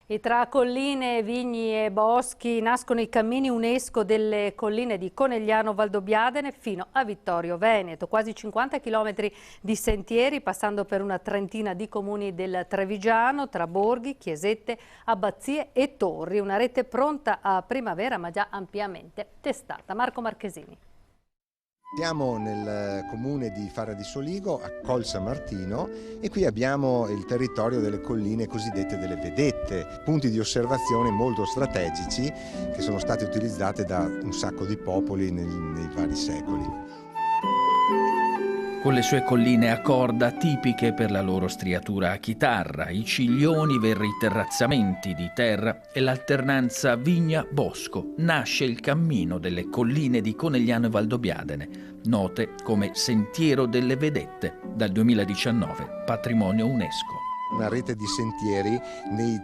E tra colline, vigni e boschi nascono i cammini UNESCO delle colline di Conegliano Valdobbiadene fino a Vittorio Veneto. Quasi 50 chilometri di sentieri passando per una trentina di comuni del Trevigiano, tra borghi, chiesette, abbazie e torri. Una rete pronta a primavera ma già ampiamente testata. Marco Marchesini. Siamo nel comune di Fara di Soligo, a Col San Martino, e qui abbiamo il territorio delle colline cosiddette delle vedette, punti di osservazione molto strategici che sono stati utilizzati da un sacco di popoli nei vari secoli. Con le sue colline a corda tipiche per la loro striatura a chitarra, i ciglioni verri terrazzamenti di terra e l'alternanza vigna-bosco, nasce il cammino delle colline di Conegliano e Valdobbiadene, note come Sentiero delle Vedette, dal 2019 patrimonio UNESCO. Una rete di sentieri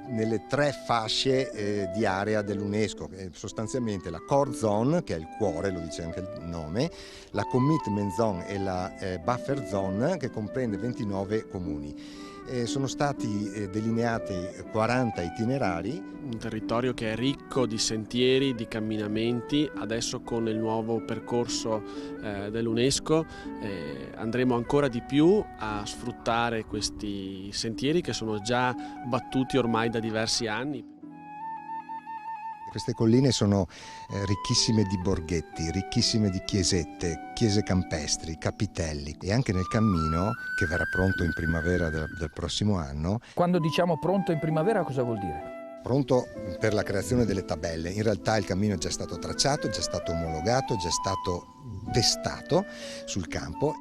nelle 3 fasce di area dell'UNESCO, sostanzialmente la Core Zone, che è il cuore, lo dice anche il nome, la Commitment Zone e la Buffer Zone, che comprende 29 comuni. Sono stati delineati 40 itinerari. Un territorio che è ricco di sentieri, di camminamenti. Adesso con il nuovo percorso dell'UNESCO andremo ancora di più a sfruttare questi sentieri che sono già battuti ormai da diversi anni. Queste colline sono ricchissime di borghetti, ricchissime di chiesette, chiese campestri, capitelli, e anche nel cammino, che verrà pronto in primavera del prossimo anno. Quando diciamo pronto in primavera cosa vuol dire? Pronto per la creazione delle tabelle. In realtà il cammino è già stato tracciato, è già stato omologato, è già stato testato sul campo.